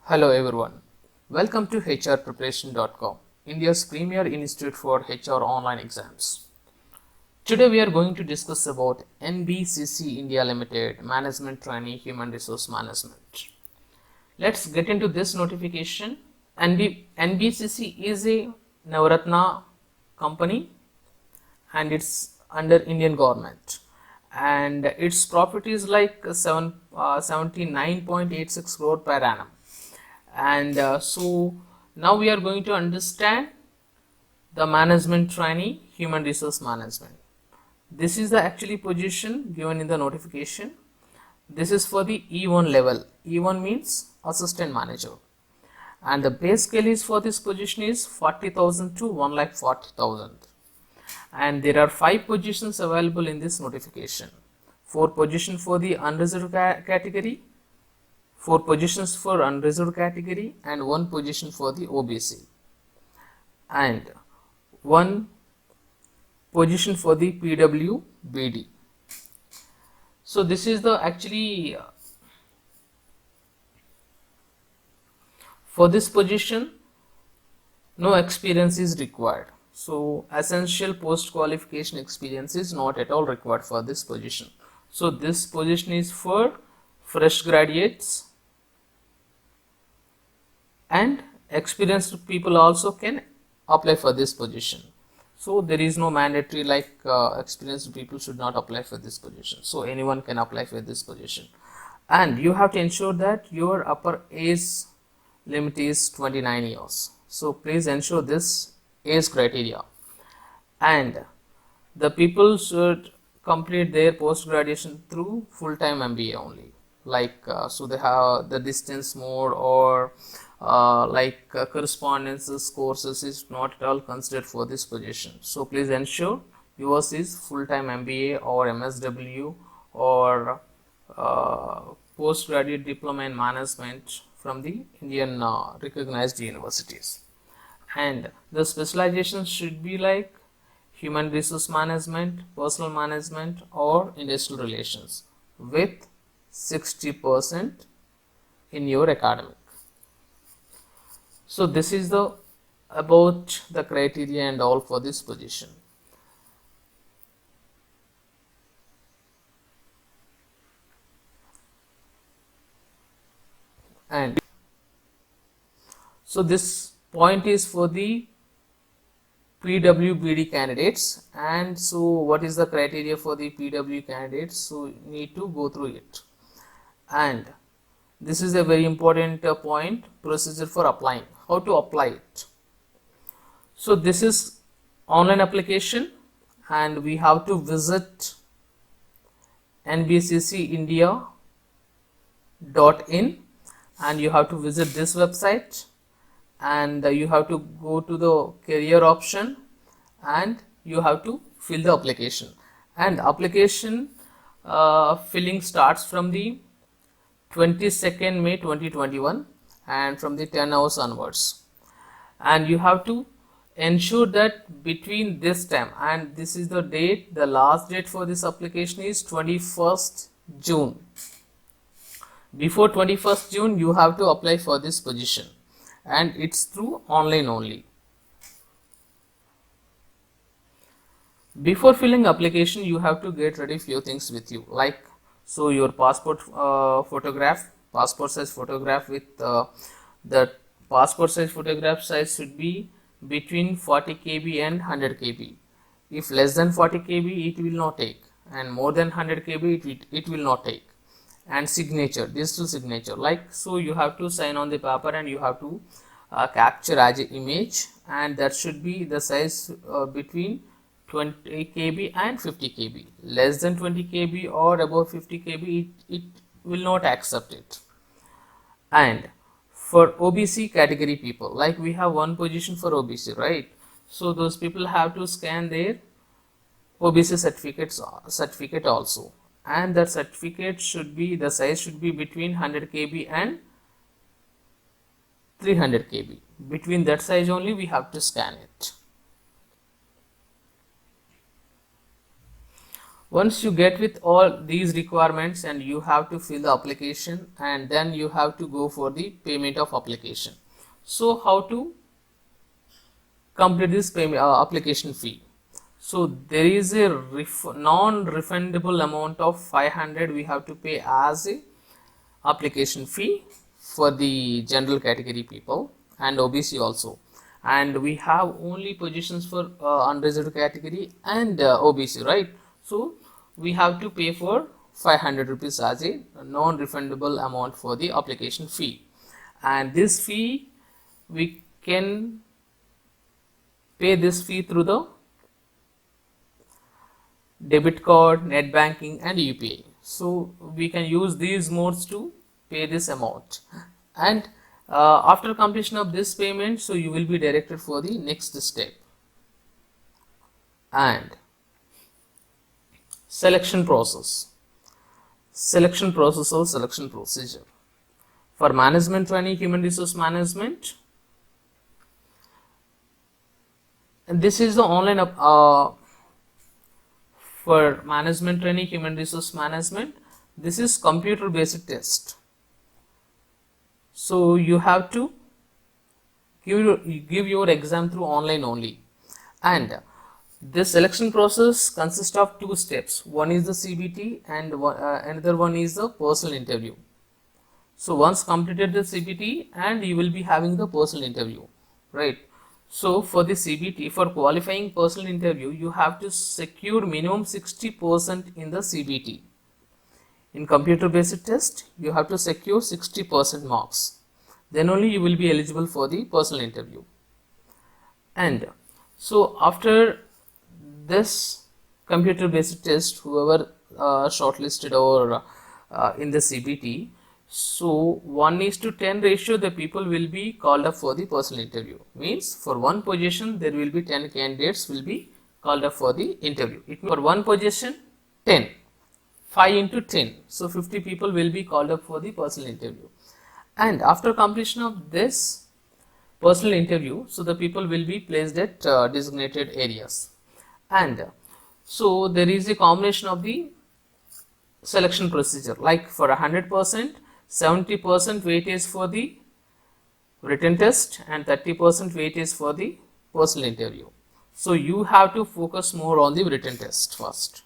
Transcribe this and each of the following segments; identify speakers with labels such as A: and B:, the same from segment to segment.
A: Hello everyone. Welcome to hrpreparation.com, India's premier institute for HR online exams. Today we are going to discuss about NBCC India Limited Management Trainee Human Resource Management. Let's get into this notification. NBCC is a Navratna company and it's under Indian government, and its profit is like 79.86 crore per annum. And so now we are going to understand the management trainee human resource management. This is the actually position given in the notification. This is for the E1 level. E1 means assistant manager, and the pay scale is for this position is 40,000 to 1,40,000. And there are 5 positions available in this notification. 4 positions for the unreserved category, 4 positions for unreserved category, and 1 position for the OBC, and 1 position for the PWBD. So this is the actually for this position no experience is required. So essential post qualification experience is not at all required for this position. So this position is for fresh graduates, and experienced people also can apply for this position. So there is no mandatory like experienced people should not apply for this position. So anyone can apply for this position, and you have to ensure that your upper age limit is 29 years. So please ensure this age criteria, and the people should complete their post graduation through full-time MBA only. Like so they have the distance mode or correspondences courses is not at all considered for this position. So please ensure yours is full-time MBA or MSW or postgraduate diploma in management from the Indian recognized universities. And the specialization should be like human resource management, personal management, or industrial relations with 60% in your academic. So this is the about the criteria and all for this position. And so this point is for the PWBD candidates. And so what is the criteria for the PW candidates? So you need to go through it. And this is a very important point, procedure for applying, how to apply it. So this is online application, and we have to visit nbccindia.in, and you have to visit this website, and you have to go to the career option, and you have to fill the application. And application filling starts from the 22nd May 2021 and from the 10 hours onwards. And you have to ensure that between this time and this is the date, the last date for this application is 21st June. Before 21st June you have to apply for this position, and it's through online only. Before filling application you have to get ready few things with you, like so your passport passport size photograph with the passport size photograph size should be between 40 kb and 100 kb. If less than 40 kb it will not take, and more than 100 kb it will not take. And signature, digital signature, like so you have to sign on the paper and you have to capture as an image, and that should be the size between 20 kb and 50 kb. Less than 20 kb or above 50 kb it will not accept it. And for OBC category people, like we have 1 position for OBC, right? So those people have to scan their OBC certificate also, and that certificate should be, the size should be between 100 kb and 300 kb. Between that size only we have to scan it. Once you get with all these requirements, and you have to fill the application, and then you have to go for the payment of application. So how to complete this payment application fee? So there is a non-refundable amount of 500 we have to pay as a application fee for the general category people and OBC also, and we have only positions for unreserved category and OBC, right? So we have to pay for 500 rupees as a non-refundable amount for the application fee, and this fee we can pay this fee through the debit card, net banking and UPI. So we can use these modes to pay this amount, and after completion of this payment, so you will be directed for the next step, and selection process or selection procedure. For management training, human resource management, and this is the online for management training, human resource management, this is computer based test. So you have to give your exam through online only, and this selection process consists of two steps. One is the CBT and another one is the personal interview. So once completed the CBT, and you will be having the personal interview, right? So for the CBT, for qualifying personal interview, you have to secure minimum 60% in the CBT. In computer based test, you have to secure 60% marks. Then only you will be eligible for the personal interview. And so after this computer based test, whoever shortlisted or in the CBT, so 1:10 ratio, the people will be called up for the personal interview. Means for one position there will be 10 candidates will be called up for the interview. It means for one position 10, 5 into 10, so 50 people will be called up for the personal interview. And after completion of this personal interview, so the people will be placed at designated areas, and so there is a combination of the selection procedure, like for 100%, 70% weightage for the written test and 30% weightage for the personal interview. So you have to focus more on the written test first,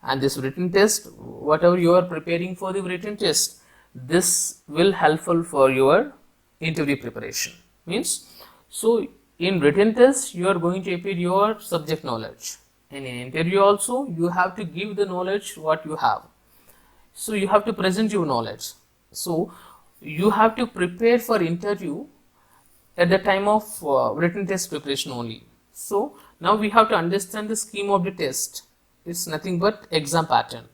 A: and this written test, whatever you are preparing for the written test, this will helpful for your interview preparation. Means, so in written test you are going to appear your subject knowledge, and in interview also you have to give the knowledge what you have. So you have to present your knowledge. So you have to prepare for interview at the time of written test preparation only. So now we have to understand the scheme of the test. It's nothing but exam pattern.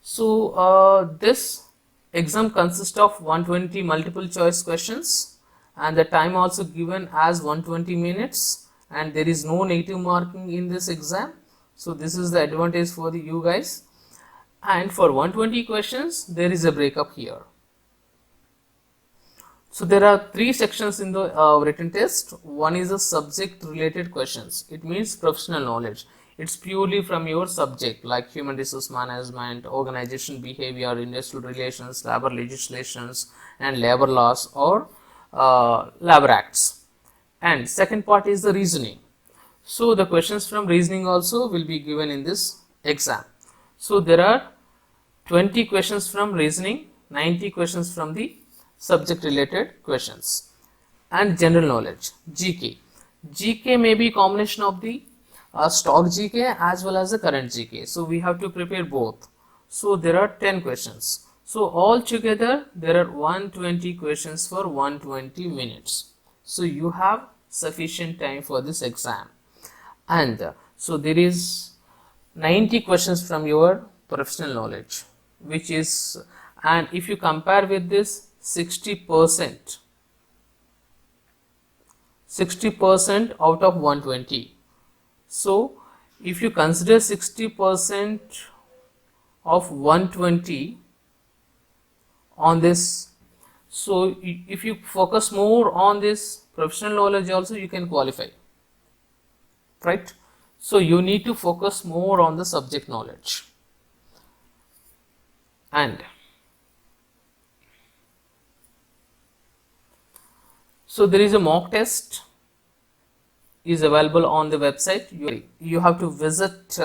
A: So this exam consists of 120 multiple choice questions, and the time also given as 120 minutes, and there is no negative marking in this exam. So this is the advantage for you guys. And for 120 questions there is a breakup here. So there are three sections in the written test. One is the subject related questions. It means professional knowledge. It's purely from your subject, like human resource management, organization behavior, industrial relations, labor legislations and labor laws, or labor acts. And second part is the reasoning. So the questions from reasoning also will be given in this exam. So there are 20 questions from reasoning, 90 questions from the subject related questions. And general knowledge, GK. GK may be combination of the stock GK as well as the current GK. So we have to prepare both. So there are 10 questions. So all together there are 120 questions for 120 minutes. So you have sufficient time for this exam. And so there is 90 questions from your professional knowledge, which is, and if you compare with this 60% out of 120. So if you consider 60% of 120 on this, so if you focus more on this professional knowledge also, you can qualify, right? So you need to focus more on the subject knowledge. And so there is a mock test is available on the website. You have to visit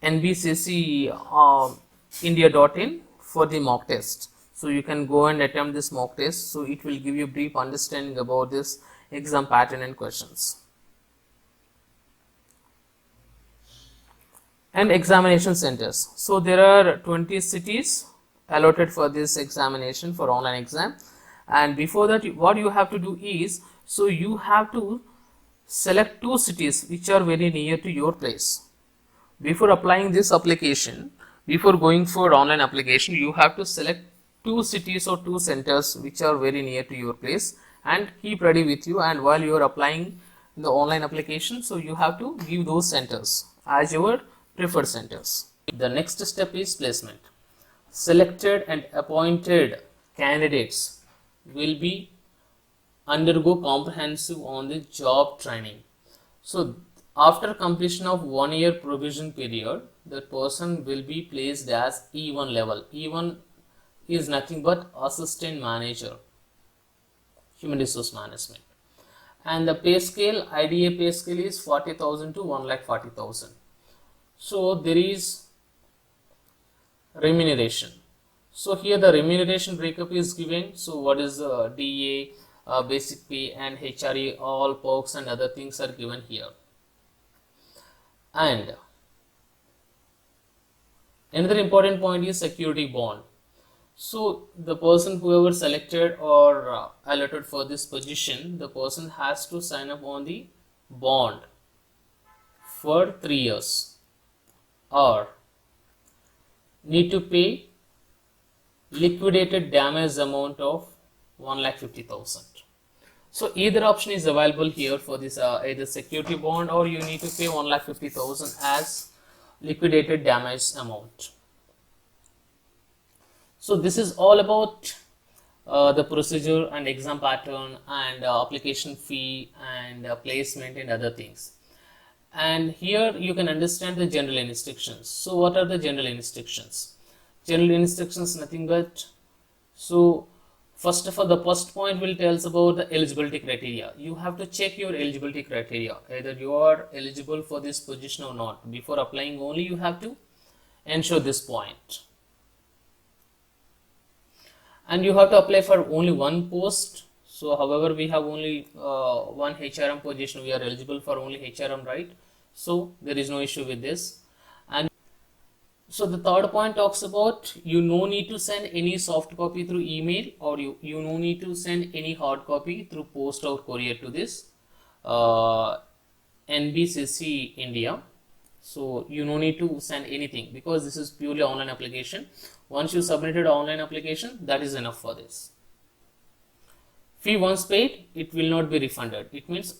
A: nbccindia.in for the mock test. So you can go and attempt this mock test. So it will give you a brief understanding about this exam pattern and questions. And examination centers. So there are 20 cities allotted for this examination for online exam. And before that, what you have to do is, so you have to select 2 cities which are very near to your place. Before applying this application, before going for online application, you have to select 2 cities or 2 centers which are very near to your place and keep ready with you. And while you are applying the online application, so you have to give those centers as your preferred centers. The next step is placement. Selected and appointed candidates will be undergo comprehensive on the job training. So after completion of 1 year provision period, that person will be placed as E1 level. E1 is nothing but assistant manager, human resource management. And the pay scale, IDA pay scale is 40,000 to 1,40,000. So there is remuneration. So here the remuneration breakup is given. So what is DA, basic pay and HRE, all perks and other things are given here. And another important point is security bond. So the person whoever selected or allotted for this position, the person has to sign up on the bond for 3 years or need to pay liquidated damage amount of 1,50,000. So either option is available here for this either security bond, or you need to pay 1,50,000 as liquidated damage amount. So this is all about the procedure and exam pattern and application fee and placement and other things. And here you can understand the general instructions. So what are the general instructions? General instructions nothing but, so first of all, the first point will tell us about the eligibility criteria. You have to check your eligibility criteria, either you are eligible for this position or not. Before applying only you have to ensure this point. And you have to apply for only one post. So however, we have only one HRM position, we are eligible for only HRM, right? So there is no issue with this. And so the third point talks about, you no need to send any soft copy through email, or you no need to send any hard copy through post or courier to this NBCC India. So you no need to send anything because this is purely online application. Once you submitted an online application, that is enough for this. Fee once paid, it will not be refunded. It means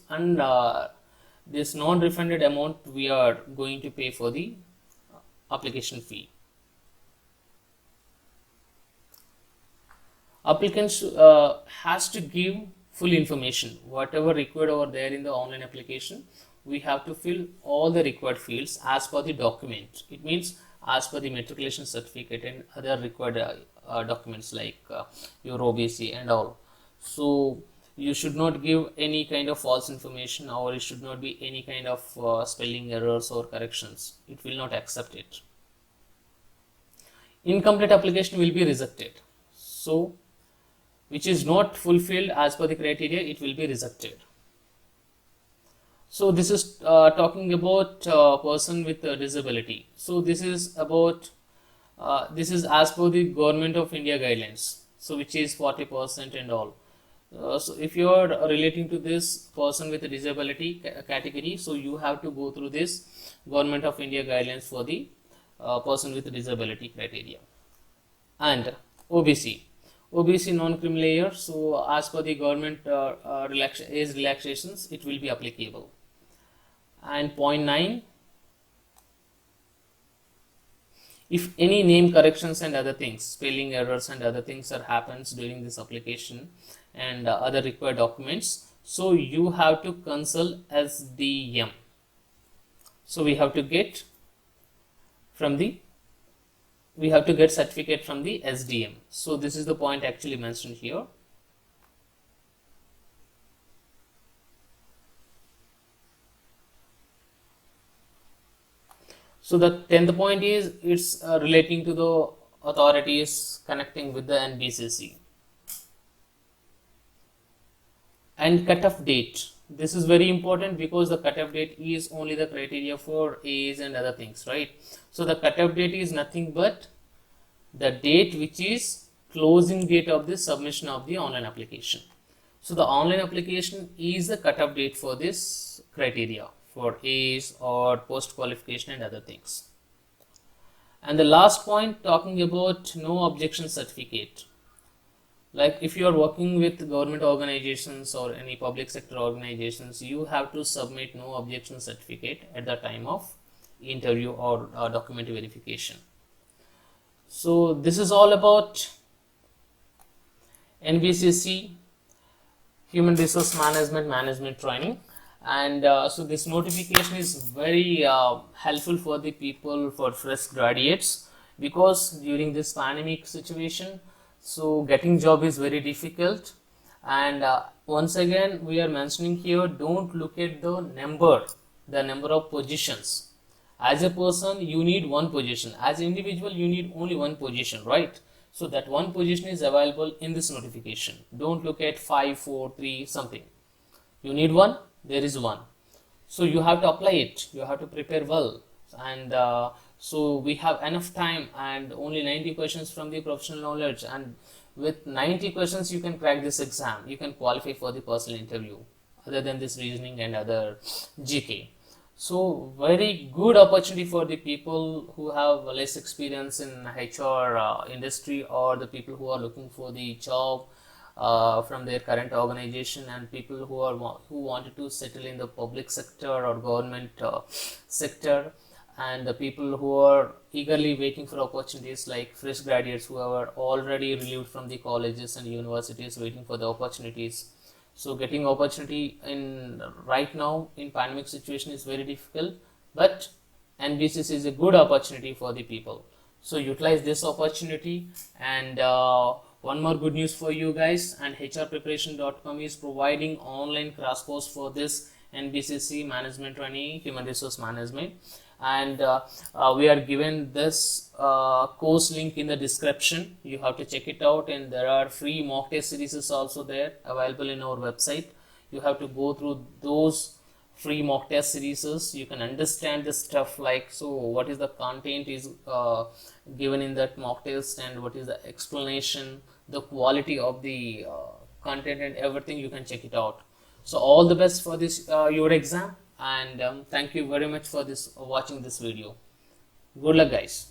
A: this non-refunded amount we are going to pay for the application fee. Applicants has to give full information, whatever required over there in the online application. We have to fill all the required fields as per the document. It means as per the matriculation certificate and other required documents like your OBC and all. So you should not give any kind of false information, or it should not be any kind of spelling errors or corrections. It will not accept it. Incomplete application will be rejected. So which is not fulfilled as per the criteria, it will be rejected. So this is talking about person with disability. So this is about this is as per the Government of India guidelines, so which is 40% and all. So if you are relating to this person with a disability category, so you have to go through this Government of India guidelines for the person with disability criteria. And OBC non-criminal layer, so as per the government age relaxations, it will be applicable. And point 9, if any name corrections and other things, spelling errors and other things that happens during this application and other required documents, so you have to consult SDM. So we have to get from the certificate from the SDM. So this is the point actually mentioned here. So the 10th point is it's relating to the authorities connecting with the NBCC. And cutoff date. This is very important because the cutoff date is only the criteria for A's and other things, right? So the cutoff date is nothing but the date which is closing date of the submission of the online application. So the online application is the cutoff date for this criteria for A's or post qualification and other things. And the last point, talking about no objection certificate. Like if you are working with government organizations or any public sector organizations, you have to submit no objection certificate at the time of interview or document verification. So this is all about NBCC Human Resource Management Training. And so this notification is very helpful for the people, for fresh graduates, because during this pandemic situation, so getting job is very difficult. And once again we are mentioning here, don't look at the number of positions. As a person you need one position, as an individual you need only one position, right? So that one position is available in this notification. Don't look at 5, 4, 3 something. You need one, there is one. So you have to apply it, you have to prepare well. And so we have enough time, and only 90 questions from the professional knowledge, and with 90 questions you can crack this exam, you can qualify for the personal interview, other than this reasoning and other GK. So very good opportunity for the people who have less experience in HR industry, or the people who are looking for the job from their current organization, and people who wanted to settle in the public sector or government sector, and the people who are eagerly waiting for opportunities, like fresh graduates who are already relieved from the colleges and universities waiting for the opportunities. So getting opportunity in right now in pandemic situation is very difficult, but NBCC is a good opportunity for the people. So utilize this opportunity. And one more good news for you guys, and hrpreparation.com is providing online crash course for this NBCC management training, human resource management. And we are given this course link in the description. You have to check it out, and there are free mock test series also there available in our website. You have to go through those free mock test series. You can understand the stuff, like, so what is the content is given in that mock test, and what is the explanation, the quality of the content and everything. You can check it out. So all the best for this your exam, and thank you very much for this watching this video. Good luck guys.